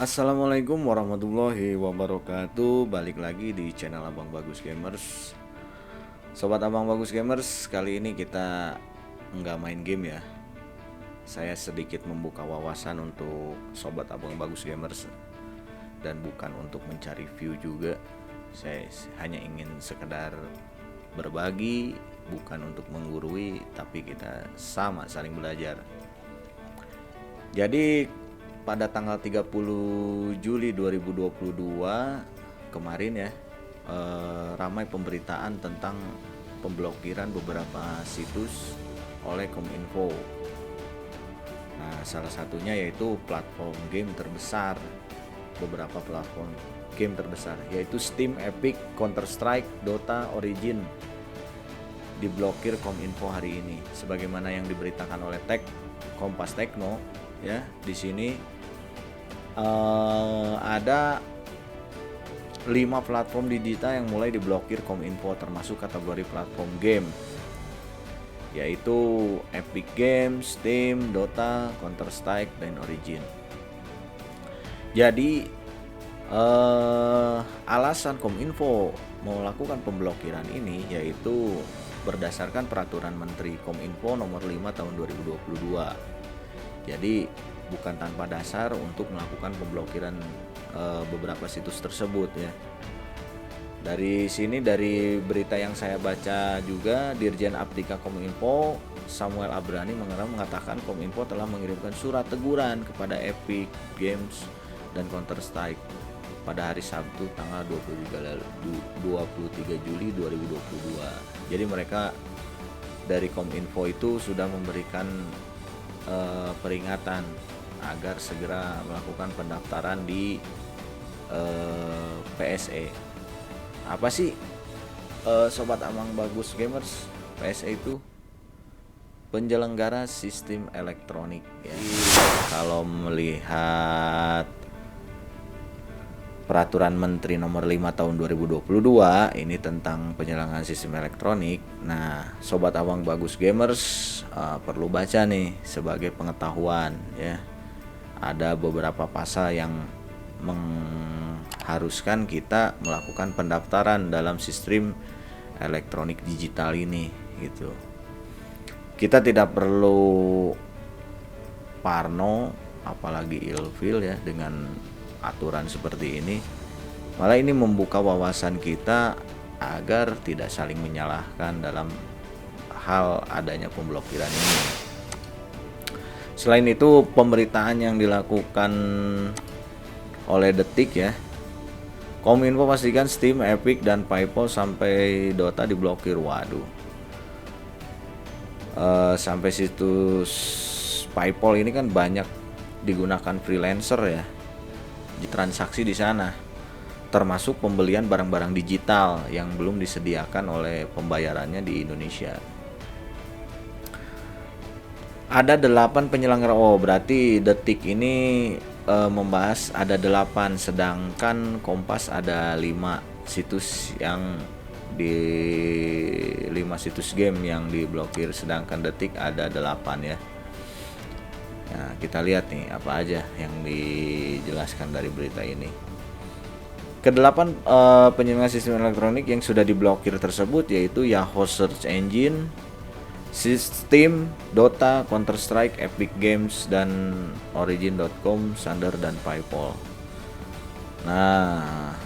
Assalamualaikum warahmatullahi wabarakatuh. Balik lagi di channel Abang Bagus Gamers. Sobat Abang Bagus Gamers, kali ini kita nggak main game ya. Saya sedikit membuka wawasan untuk Sobat Abang Bagus Gamers, dan bukan untuk mencari view juga. Saya hanya ingin sekedar berbagi, bukan untuk menggurui, tapi kita sama saling belajar. Jadi pada tanggal 30 Juli 2022 kemarin ya, ramai pemberitaan tentang pemblokiran beberapa situs oleh Kominfo. Nah, salah satunya yaitu platform game terbesar, beberapa platform game terbesar yaitu Steam, Epic, Counter Strike, Dota, Origin diblokir Kominfo hari ini, sebagaimana yang diberitakan oleh Kompas Tekno ya. Di sini ada 5 platform digital yang mulai diblokir Kominfo, termasuk kategori platform game, yaitu Epic Games, Steam, Dota, Counter Strike, dan Origin. Jadi alasan Kominfo melakukan pemblokiran ini yaitu berdasarkan peraturan Menteri Kominfo nomor 5 tahun 2022. Jadi bukan tanpa dasar untuk melakukan pemblokiran beberapa situs tersebut ya. Dari sini, dari berita yang saya baca juga, Dirjen Aptika Kominfo Samuel Abrani mengatakan Kominfo telah mengirimkan surat teguran kepada Epic Games dan Counter Strike pada hari Sabtu tanggal 23 Juli 2022. Jadi mereka dari Kominfo itu sudah memberikan peringatan agar segera melakukan pendaftaran di PSE. Apa sih Sobat Abang Bagus Gamers? PSE itu penyelenggara sistem elektronik ya. Kalau melihat peraturan Menteri nomor 5 tahun 2022 ini tentang penyelenggaraan sistem elektronik. Nah, Sobat Abang Bagus Gamers perlu baca nih sebagai pengetahuan ya. Ada beberapa pasal yang mengharuskan kita melakukan pendaftaran dalam sistem elektronik digital ini gitu. Kita tidak perlu parno apalagi ilfil ya dengan aturan seperti ini. Malah ini membuka wawasan kita agar tidak saling menyalahkan dalam hal adanya pemblokiran ini. Selain itu, pemberitaan yang dilakukan oleh Detik ya, Kominfo pastikan Steam, Epic, dan PayPal sampai Dota diblokir. Waduh, sampai situs PayPal ini kan banyak digunakan freelancer ya, transaksi di sana, termasuk pembelian barang-barang digital yang belum disediakan oleh pembayarannya di Indonesia. Ada 8 penyelenggara. Oh, berarti Detik ini membahas ada 8, sedangkan Kompas ada 5 situs yang di 5 situs game yang diblokir, sedangkan Detik ada 8 ya. Nah, kita lihat nih apa aja yang dijelaskan dari berita ini. Kedelapan penyelenggara sistem elektronik yang sudah diblokir tersebut yaitu Yahoo Search Engine, Steam, Dota, Counter Strike, Epic Games, dan Origin.com, Sander, dan PayPal. Nah,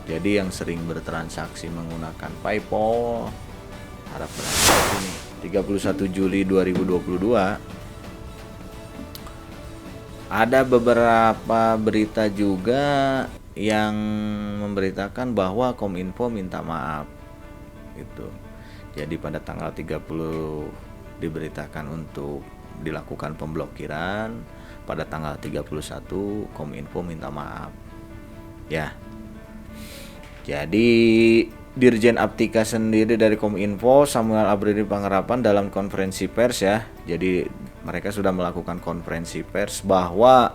jadi yang sering bertransaksi menggunakan PayPal harap berhati-hati nih. 31 Juli 2022 ada beberapa berita juga yang memberitakan bahwa Kominfo minta maaf gitu. Jadi pada tanggal 30 diberitakan untuk dilakukan pemblokiran, pada tanggal 31 Kominfo minta maaf ya. Jadi Dirjen Aptika sendiri dari Kominfo Samuel Abrani Pangerapan dalam konferensi pers ya. Jadi mereka sudah melakukan konferensi pers bahwa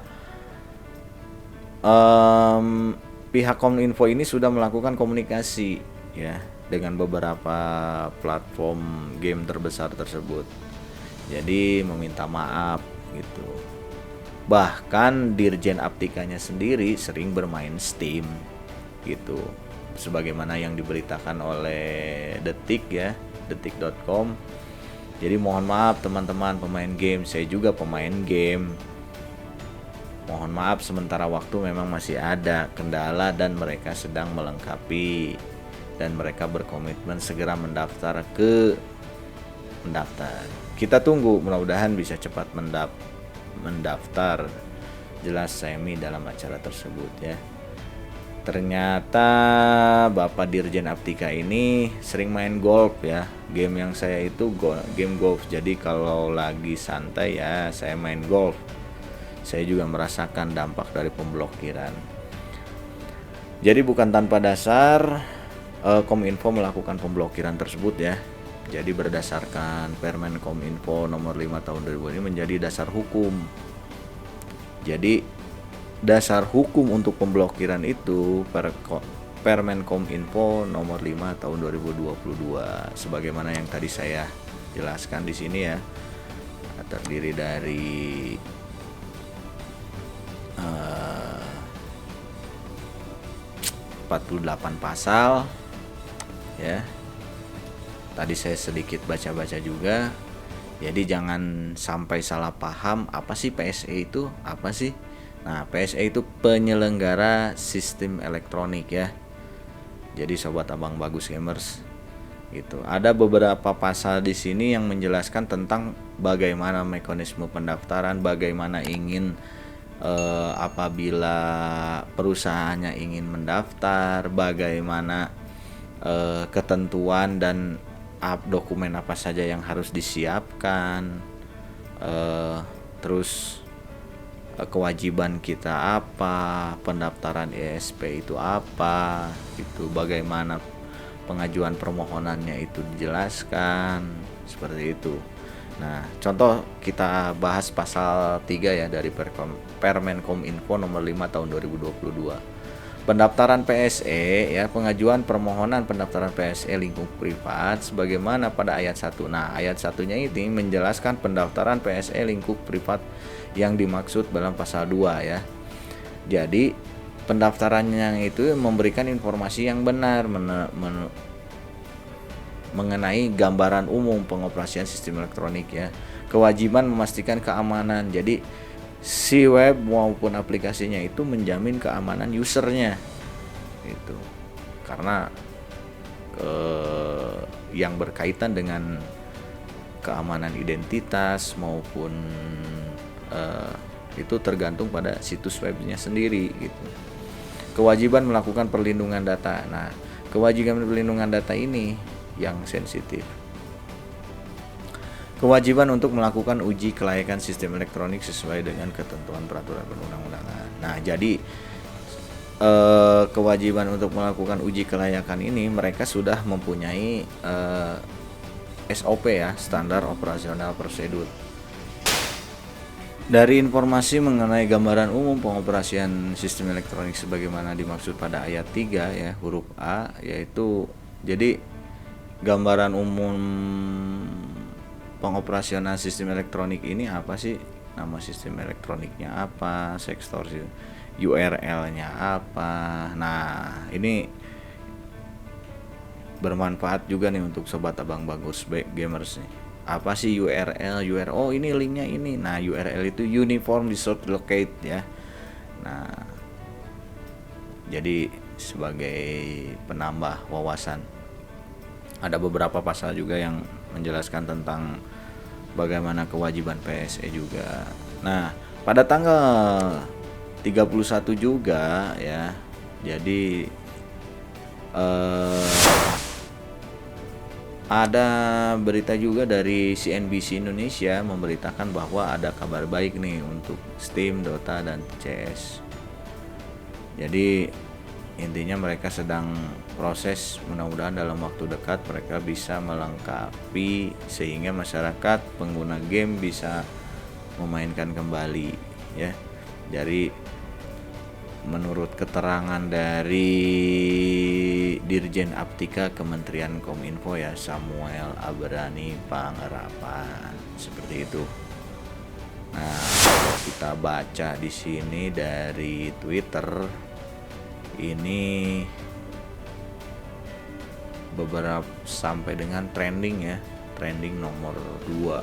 pihak Kominfo ini sudah melakukan komunikasi ya dengan beberapa platform game terbesar tersebut. Jadi meminta maaf gitu. Bahkan Dirjen Aptikanya sendiri sering bermain Steam gitu. Sebagaimana yang diberitakan oleh Detik ya, detik.com. Jadi mohon maaf teman-teman pemain game, saya juga pemain game. Mohon maaf sementara waktu memang masih ada kendala dan mereka sedang melengkapi dan mereka berkomitmen segera mendaftar. Kita tunggu, mudah-mudahan bisa cepat mendaftar. Jelas semi dalam acara tersebut ya. Ternyata Bapak Dirjen Aptika ini sering main golf ya. Game yang saya itu game golf. Jadi kalau lagi santai ya saya main golf. Saya juga merasakan dampak dari pemblokiran. Jadi bukan tanpa dasar Kominfo melakukan pemblokiran tersebut ya. Jadi berdasarkan Permen Kominfo nomor 5 tahun 2000 ini menjadi dasar hukum. Jadi dasar hukum untuk pemblokiran itu Permen Kominfo nomor 5 tahun 2022 sebagaimana yang tadi saya jelaskan di sini ya. Terdiri dari 48 pasal ya. Tadi saya sedikit baca-baca juga. Jadi jangan sampai salah paham apa sih PSE itu? Apa sih? Nah, PSE itu penyelenggara sistem elektronik ya. Jadi sobat Abang Bagus Gamers gitu. Ada beberapa pasal di sini yang menjelaskan tentang bagaimana mekanisme pendaftaran, bagaimana ingin apabila perusahaannya ingin mendaftar, bagaimana ketentuan dan dokumen apa saja yang harus disiapkan, terus kewajiban kita apa, pendaftaran ESP itu apa, itu bagaimana pengajuan permohonannya itu dijelaskan seperti itu. Nah, contoh kita bahas pasal 3 ya dari Permen Kominfo nomor 5 tahun 2022. Pendaftaran PSE ya, pengajuan permohonan pendaftaran PSE lingkup privat sebagaimana pada ayat 1. Nah, ayat 1-nya ini menjelaskan pendaftaran PSE lingkup privat yang dimaksud dalam pasal 2 ya. Jadi, pendaftarannya itu memberikan informasi yang benar mengenai gambaran umum pengoperasian sistem elektronik ya. Kewajiban memastikan keamanan. Jadi si web maupun aplikasinya itu menjamin keamanan usernya itu karena yang berkaitan dengan keamanan identitas maupun itu tergantung pada situs webnya sendiri gitu. Kewajiban melakukan perlindungan data. Nah, kewajiban perlindungan data ini yang sensitif. Kewajiban untuk melakukan uji kelayakan sistem elektronik sesuai dengan ketentuan peraturan perundang-undangan. Nah, jadi kewajiban untuk melakukan uji kelayakan ini mereka sudah mempunyai SOP ya, standar operasional prosedur. Dari informasi mengenai gambaran umum pengoperasian sistem elektronik sebagaimana dimaksud pada ayat 3 ya, huruf A, yaitu jadi gambaran umum pengoperasional sistem elektronik ini apa sih? Nama sistem elektroniknya apa? Sektor URL-nya apa? Nah, ini bermanfaat juga nih untuk sobat Abang Bagus Gamers nih. Apa sih URL? Oh, ini linknya ini. Nah, URL itu Uniform Resource Locate ya. Nah, jadi sebagai penambah wawasan. Ada beberapa pasal juga yang menjelaskan tentang bagaimana kewajiban PSE juga. Nah, pada tanggal 31 juga ya. Jadi ada berita juga dari CNBC Indonesia memberitakan bahwa ada kabar baik nih untuk Steam, Dota dan CS. Jadi intinya mereka sedang proses, mudah-mudahan dalam waktu dekat mereka bisa melengkapi sehingga masyarakat pengguna game bisa memainkan kembali ya. Jadi menurut keterangan dari Dirjen Aptika Kementerian Kominfo ya, Samuel Abrani Pangerapan, seperti itu. Nah, kalau kita baca di sini dari Twitter, ini beberapa sampai dengan trending ya, trending nomor 2.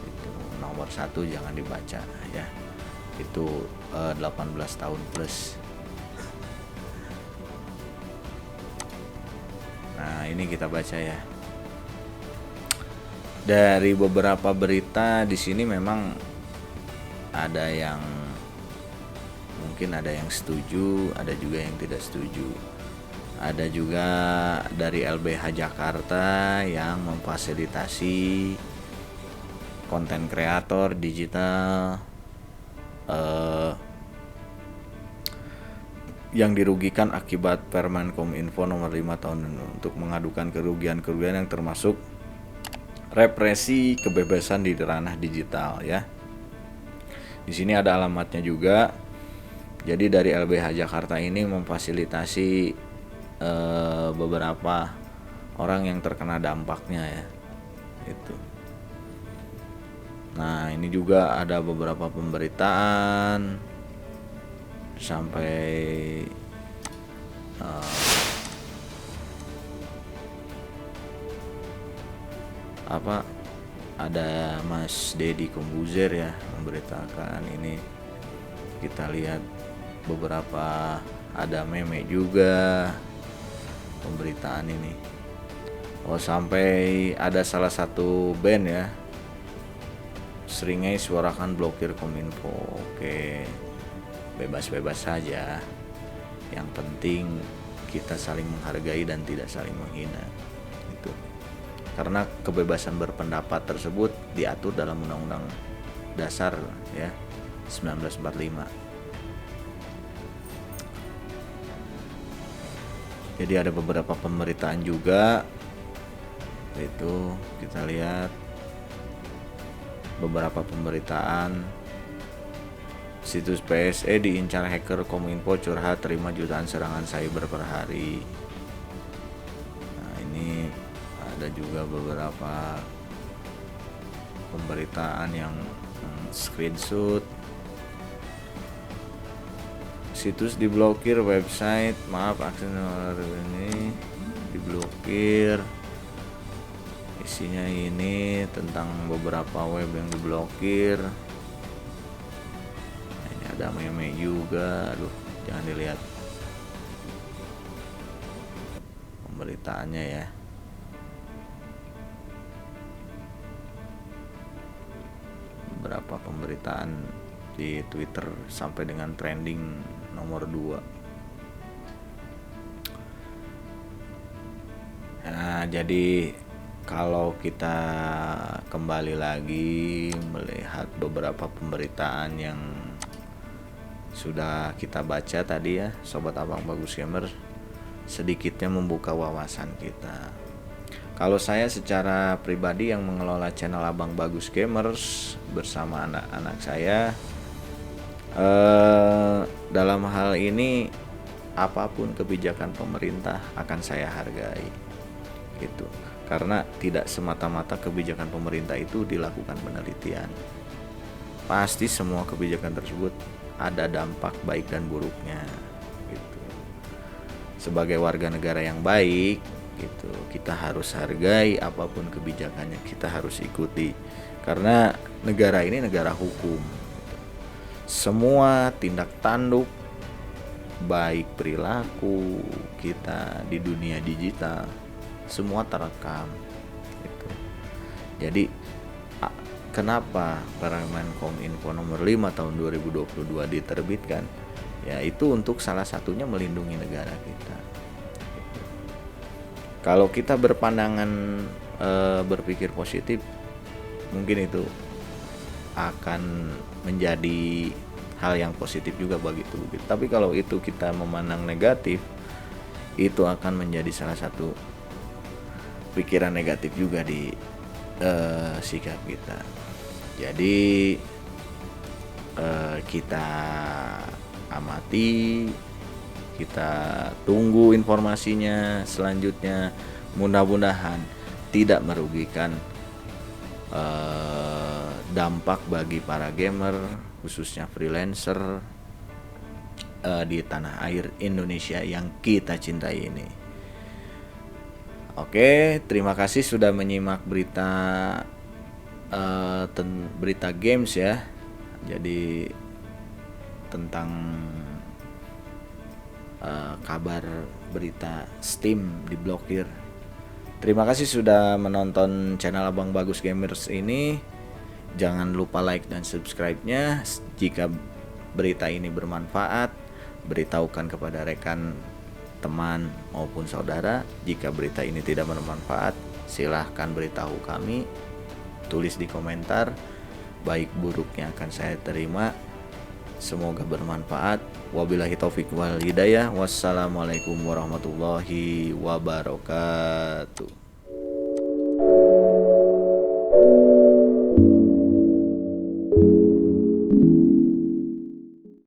Itu nomor 1 jangan dibaca ya. Itu 18 tahun plus. Nah, ini kita baca ya. Dari beberapa berita di sini memang ada yang mungkin ada yang setuju, ada juga yang tidak setuju. Ada juga dari LBH Jakarta yang memfasilitasi konten kreator digital yang dirugikan akibat Permen Kominfo nomor 5 tahun untuk mengadukan kerugian-kerugian yang termasuk represi kebebasan di ranah digital ya. Di sini ada alamatnya juga. Jadi dari LBH Jakarta ini memfasilitasi beberapa orang yang terkena dampaknya ya. Itu. Nah, ini juga ada beberapa pemberitaan sampai ada Mas Deddy Kombuzer ya memberitakan ini. Kita lihat beberapa, ada meme juga pemberitaan ini. Oh, sampai ada salah satu band ya, Seringai suarakan blokir Kominfo. Oke, bebas-bebas saja, yang penting kita saling menghargai dan tidak saling menghina. Itu karena kebebasan berpendapat tersebut diatur dalam Undang-Undang Dasar ya 1945. Jadi ada beberapa pemberitaan juga. Itu kita lihat beberapa pemberitaan. Situs PSE diincar hacker Kominfo, curhat terima jutaan serangan cyber per hari. Nah, ini ada juga beberapa pemberitaan yang screenshot. Situs diblokir, website akses ini diblokir. Isinya ini tentang beberapa web yang diblokir. Ini ada meme juga. Aduh, jangan dilihat pemberitaannya ya. Beberapa pemberitaan di Twitter sampai dengan trending nomor 2. Nah, jadi kalau kita kembali lagi melihat beberapa pemberitaan yang sudah kita baca tadi ya, Sobat Abang Bagus Gamer, sedikitnya membuka wawasan kita. Kalau saya secara pribadi yang mengelola channel Abang Bagus Gamers bersama anak-anak saya, dalam hal ini apapun kebijakan pemerintah akan saya hargai gitu. Karena tidak semata-mata kebijakan pemerintah itu dilakukan penelitian. Pasti semua kebijakan tersebut ada dampak baik dan buruknya gitu. Sebagai warga negara yang baik gitu, kita harus hargai apapun kebijakannya, kita harus ikuti. Karena negara ini negara hukum. Semua tindak tanduk baik perilaku kita di dunia digital semua terekam gitu. Jadi kenapa Permen Kominfo nomor 5 tahun 2022 diterbitkan? Ya itu untuk salah satunya melindungi negara kita gitu. Kalau kita berpandangan berpikir positif, mungkin itu akan menjadi hal yang positif juga bagi tubuh kita. Tapi kalau itu kita memandang negatif, itu akan menjadi salah satu pikiran negatif juga di sikap kita. Jadi kita amati, kita tunggu informasinya selanjutnya. Mudah-mudahan tidak merugikan dampak bagi para gamer, khususnya freelancer di tanah air Indonesia yang kita cintai ini. Oke, terima kasih sudah menyimak berita games ya. Jadi tentang kabar berita Steam diblokir. Terima kasih sudah menonton channel Abang Bagus Gamers ini. Jangan lupa like dan subscribe-nya. Jika berita ini bermanfaat, beritahukan kepada rekan, teman maupun saudara. Jika berita ini tidak bermanfaat, silahkan beritahu kami. Tulis di komentar. Baik buruknya akan saya terima. Semoga bermanfaat. Wabillahi taufik wal hidayah. Wassalamualaikum warahmatullahi wabarakatuh.